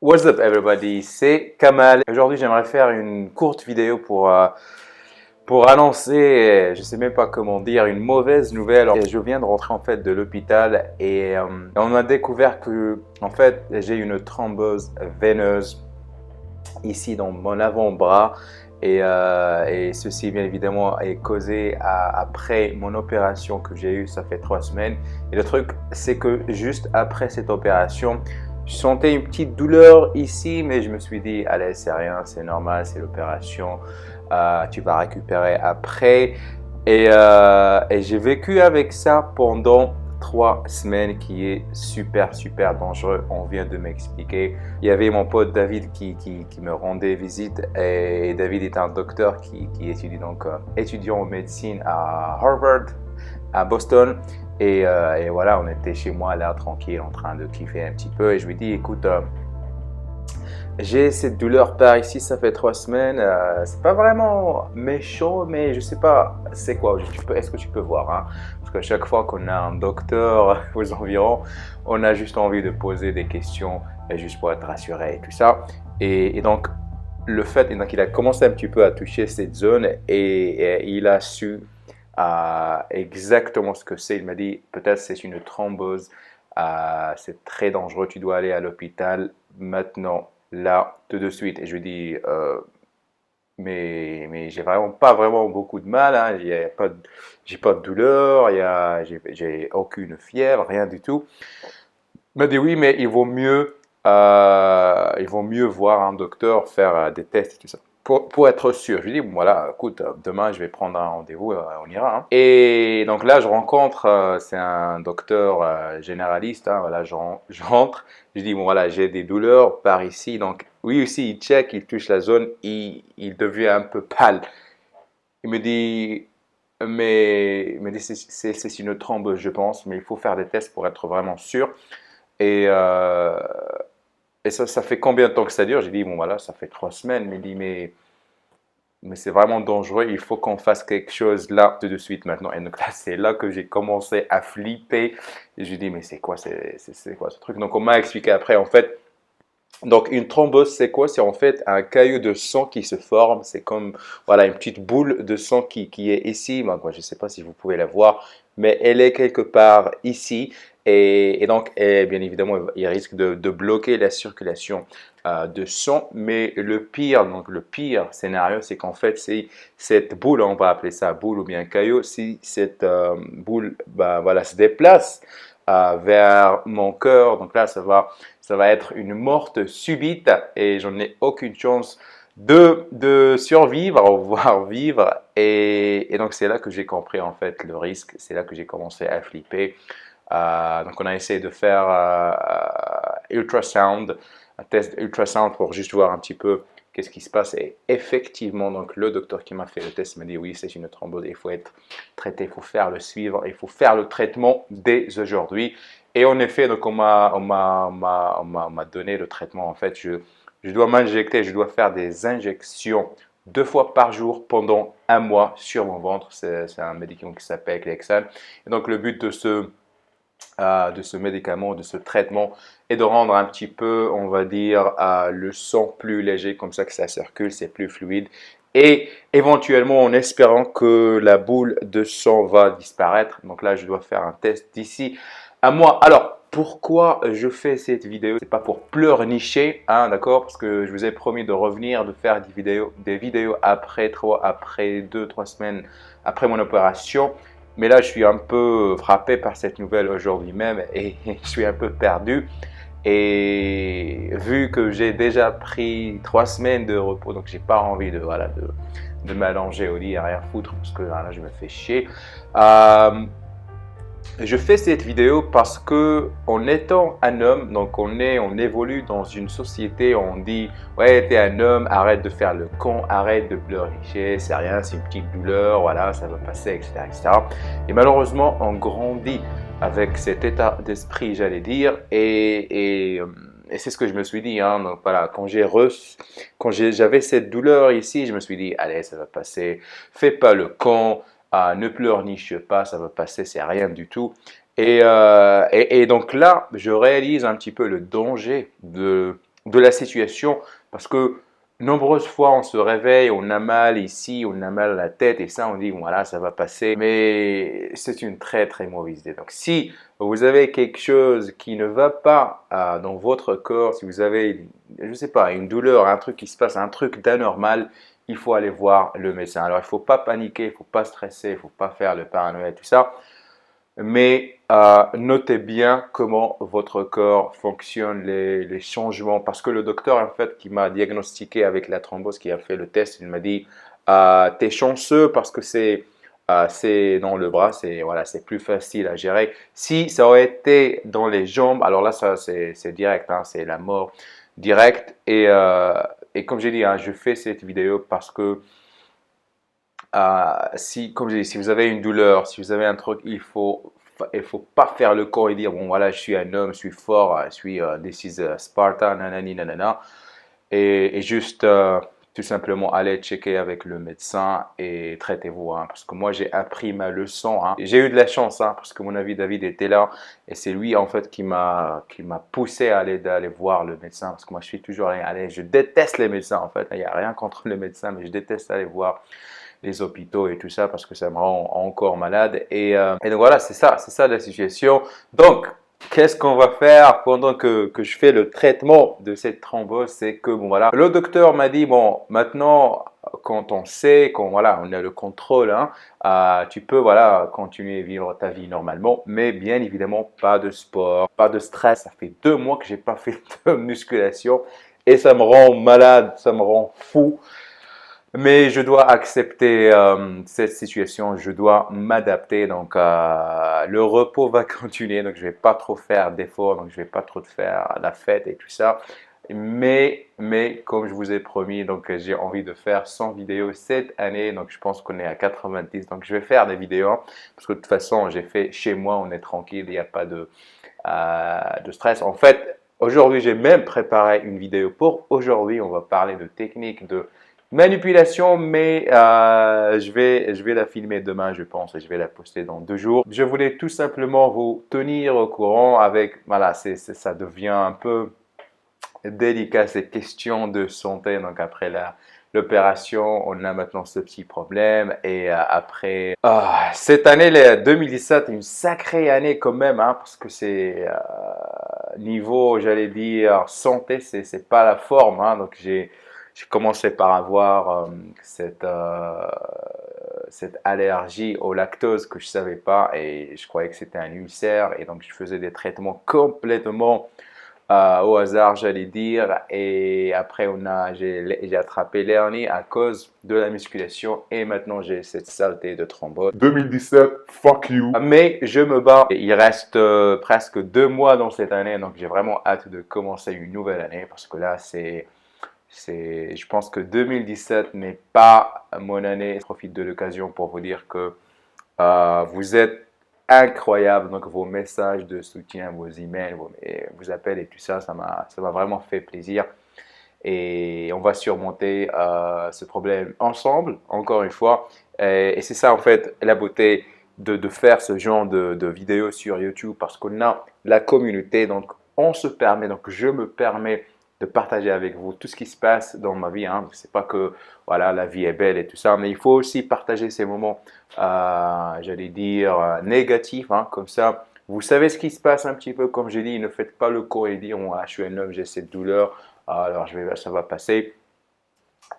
What's up everybody, c'est Kamal. Aujourd'hui j'aimerais faire une courte vidéo pour annoncer, je sais même pas comment dire, une mauvaise nouvelle. Et je viens de rentrer en fait de l'hôpital et on a découvert que en fait j'ai une thrombose veineuse ici dans mon avant-bras et ceci bien évidemment est causé après mon opération que j'ai eue, ça fait 3 semaines. Et le truc c'est que juste après cette opération, je sentais une petite douleur ici, mais je me suis dit, allez, c'est rien, c'est normal, c'est l'opération, tu vas récupérer après. Et j'ai vécu avec ça pendant 3 semaines, qui est super dangereux. On vient de m'expliquer. Il y avait mon pote David qui me rendait visite, et David est un docteur qui étudie donc étudiant en médecine à Harvard, à Boston. Et voilà, on était chez moi là, tranquille, en train de kiffer un petit peu. Et je lui dis, écoute, j'ai cette douleur par ici, ça fait 3 semaines. C'est pas vraiment méchant, mais je sais pas c'est quoi. Est-ce que tu peux voir, hein? Parce qu'à chaque fois qu'on a un docteur aux environs, on a juste envie de poser des questions juste pour être rassuré et tout ça. Et donc, donc il a commencé un petit peu à toucher cette zone et il a su exactement ce que c'est. Il m'a dit, peut-être c'est une thrombose, c'est très dangereux, tu dois aller à l'hôpital maintenant, là, tout de suite. Et je lui dis, mais j'ai vraiment pas vraiment beaucoup de mal, hein. J'ai pas de douleur, j'ai aucune fièvre, rien du tout. Il m'a dit oui, mais il vaut mieux voir un docteur, faire des tests et tout ça. Pour être sûr, je lui dis, bon, voilà, écoute, demain je vais prendre un rendez-vous, on ira, hein. Et donc là, je rencontre, c'est un docteur généraliste, hein, voilà, je rentre, je dis, bon voilà, j'ai des douleurs par ici. Donc oui, aussi, il check, il touche la zone, il devient un peu pâle. Il me dit, mais c'est une thrombose, je pense, mais il faut faire des tests pour être vraiment sûr. Et, euh, et ça fait combien de temps que ça dure? J'ai dit, bon voilà, ça fait 3 semaines. Mais il dit, mais c'est vraiment dangereux, il faut qu'on fasse quelque chose là, tout de suite, maintenant. Et donc là, c'est là que j'ai commencé à flipper. Et j'ai dit, mais c'est quoi, c'est quoi ce truc? Donc on m'a expliqué après, en fait, donc une thrombose, c'est quoi? C'est en fait un caillot de sang qui se forme. C'est comme voilà, une petite boule de sang qui est ici. Moi, je ne sais pas si vous pouvez la voir, mais elle est quelque part ici. Et donc, bien évidemment, il risque de bloquer la circulation de sang. Mais donc le pire scénario, c'est qu'en fait, c'est cette boule, on va appeler ça boule ou bien caillot, si cette boule bah, voilà, se déplace vers mon cœur, donc là, ça va être une morte subite et j'en ai aucune chance de survivre, voire vivre. Et donc, c'est là que j'ai compris en fait le risque. C'est là que j'ai commencé à flipper. Donc, on a essayé de faire ultrasound, un test ultrasound pour juste voir un petit peu qu'est-ce qui se passe. Et effectivement, donc, le docteur qui m'a fait le test m'a dit oui, c'est une thrombose, il faut être traité, il faut faire le suivre, il faut faire le traitement dès aujourd'hui. Et en effet, donc on m'a donné le traitement. En fait, je dois m'injecter, je dois faire des injections 2 fois par jour pendant un mois sur mon ventre. C'est un médicament qui s'appelle Clexane. Et donc le but de ce médicament, de ce traitement, est de rendre un petit peu, on va dire, le sang plus léger, comme ça que ça circule, c'est plus fluide. Et éventuellement, en espérant que la boule de sang va disparaître. Donc là, je dois faire un test d'ici un mois. Alors, pourquoi je fais cette vidéo? C'est pas pour pleurnicher, hein, d'accord? Parce que je vous ai promis de revenir, de faire des vidéos après 2, 3 semaines après mon opération. Mais là, je suis un peu frappé par cette nouvelle aujourd'hui même et je suis un peu perdu. Et vu que j'ai déjà pris 3 semaines de repos, donc j'ai pas envie voilà, de m'allonger au lit et rien foutre parce que là, je me fais chier. Euh, je fais cette vidéo parce que en étant un homme, donc on évolue dans une société où on dit ouais, t'es un homme, arrête de faire le con, arrête de pleurnicher, c'est rien, c'est une petite douleur, voilà, ça va passer, etc., etc. Et malheureusement, on grandit avec cet état d'esprit, j'allais dire, et c'est ce que je me suis dit, hein. Donc voilà, j'avais cette douleur ici, je me suis dit, allez, ça va passer, fais pas le con, ne pleurniche pas, ça va passer, c'est rien du tout. Et donc là, je réalise un petit peu le danger de la situation parce que nombreuses fois on se réveille, on a mal ici, on a mal à la tête et ça on dit voilà ça va passer, mais c'est une très très mauvaise idée. Donc si vous avez quelque chose qui ne va pas dans votre corps, si vous avez, je sais pas, une douleur, un truc qui se passe, un truc d'anormal, il faut aller voir le médecin. Alors il ne faut pas paniquer, il ne faut pas stresser, il ne faut pas faire le paranoïa, tout ça. Mais notez bien comment votre corps fonctionne, les changements. Parce que le docteur, en fait, qui m'a diagnostiqué avec la thrombose, qui a fait le test, il m'a dit t'es chanceux parce que c'est dans le bras, voilà, c'est plus facile à gérer. Si ça aurait été dans les jambes, alors là, ça c'est direct, hein, c'est la mort directe. Et comme j'ai dit, hein, je fais cette vidéo parce que comme je dis, si vous avez une douleur, si vous avez un truc, il faut pas faire le corps et dire bon voilà, je suis un homme, je suis fort, je suis this is Sparta, nanani nanana, et juste tout simplement aller checker avec le médecin et traitez-vous, hein, parce que moi j'ai appris ma leçon, hein. J'ai eu de la chance, hein, parce que mon ami David était là et c'est lui en fait qui m'a poussé à aller voir le médecin, parce que moi je suis toujours allé, je déteste les médecins en fait, il n'y a rien contre les médecins, mais je déteste aller voir les hôpitaux et tout ça parce que ça me rend encore malade. Et donc voilà, c'est ça la situation. Donc, qu'est-ce qu'on va faire pendant que je fais le traitement de cette thrombose? C'est que, bon voilà, le docteur m'a dit, bon, maintenant, quand on sait, quand voilà, on a le contrôle, hein, tu peux voilà, continuer à vivre ta vie normalement, mais bien évidemment, pas de sport, pas de stress. Ça fait 2 mois que j'ai pas fait de musculation et ça me rend malade, ça me rend fou. Mais je dois accepter cette situation, je dois m'adapter. Donc, le repos va continuer. Donc, je ne vais pas trop faire d'efforts. Donc, je ne vais pas trop faire la fête et tout ça. Mais comme je vous ai promis, donc j'ai envie de faire 100 vidéos cette année. Donc, je pense qu'on est à 90. Donc, je vais faire des vidéos. Hein, parce que de toute façon, j'ai fait chez moi, on est tranquille, il n'y a pas de stress. En fait, aujourd'hui, j'ai même préparé une vidéo pour aujourd'hui. On va parler de techniques, de manipulation, mais je vais la filmer demain, je pense, et je vais la poster dans 2 jours. Je voulais tout simplement vous tenir au courant avec, voilà, ça devient un peu délicat, ces questions de santé. Donc après l'opération, on a maintenant ce petit problème. Et après, cette année, 2017, une sacrée année quand même, hein, parce que c'est niveau, j'allais dire, santé, c'est pas la forme, hein, donc j'ai commencé par avoir cette allergie au lactose que je ne savais pas et je croyais que c'était un ulcère et donc je faisais des traitements complètement au hasard, j'allais dire, et après j'ai attrapé l'hernie à cause de la musculation et maintenant j'ai cette saleté de thrombose. 2017, fuck you. Mais je me bats. Il reste presque 2 mois dans cette année, donc j'ai vraiment hâte de commencer une nouvelle année parce que là je pense que 2017 n'est pas mon année. Je profite de l'occasion pour vous dire que vous êtes incroyable. Donc vos messages de soutien, vos emails, vos appels et tout ça, ça m'a vraiment fait plaisir. Et on va surmonter ce problème ensemble, encore une fois. Et c'est ça en fait la beauté de faire ce genre de vidéos sur YouTube parce qu'on a la communauté. Donc on se permet, donc je me permets de partager avec vous tout ce qui se passe dans ma vie. Hein. C'est pas que voilà, la vie est belle et tout ça, mais il faut aussi partager ces moments, j'allais dire, négatifs. Hein. Comme ça, vous savez ce qui se passe un petit peu. Comme j'ai dit, ne faites pas le con et dire je suis un homme, j'ai cette douleur, alors ça va passer.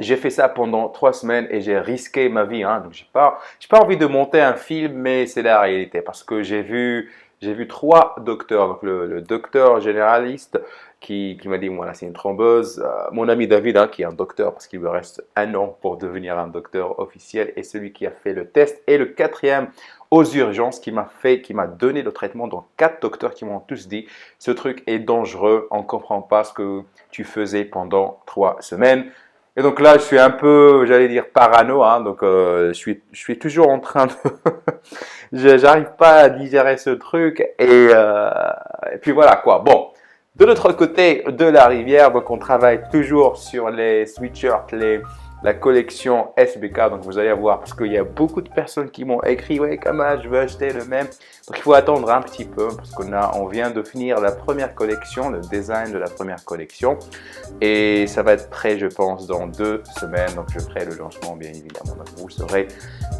J'ai fait ça pendant 3 semaines et j'ai risqué ma vie. Hein. Donc, j'ai pas envie de monter un film, mais c'est la réalité parce que j'ai vu 3 docteurs. Donc, le docteur généraliste qui m'a dit, voilà, c'est une thrombose. Mon ami David, hein, qui est un docteur parce qu'il me reste 1 an pour devenir un docteur officiel. Et celui qui a fait le test. Et le 4e aux urgences qui m'a donné le traitement. Donc, 4 docteurs qui m'ont tous dit, ce truc est dangereux. On ne comprend pas ce que tu faisais pendant 3 semaines. Et donc là, je suis un peu, j'allais dire, parano. Hein, donc, je suis toujours en train de... J'arrive pas à digérer ce truc. Et puis voilà quoi. Bon, de l'autre côté de la rivière, donc on travaille toujours sur les sweatshirts, la collection SBK. Donc vous allez voir, parce qu'il y a beaucoup de personnes qui m'ont écrit, ouais Kamal, je veux acheter le même. Donc il faut attendre un petit peu parce on vient de finir la première collection, le design de la première collection. Et ça va être prêt, je pense, dans 2 semaines. Donc je ferai le lancement, bien évidemment. Donc vous serez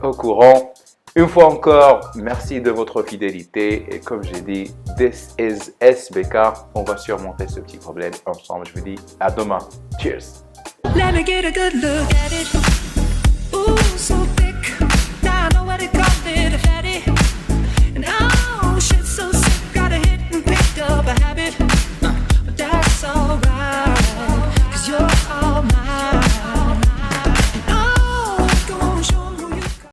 au courant. Une fois encore, merci de votre fidélité. Et comme j'ai dit, this is SBK. On va surmonter ce petit problème ensemble. Je vous dis à demain. Cheers! Let me get a good look at it. Ooh, so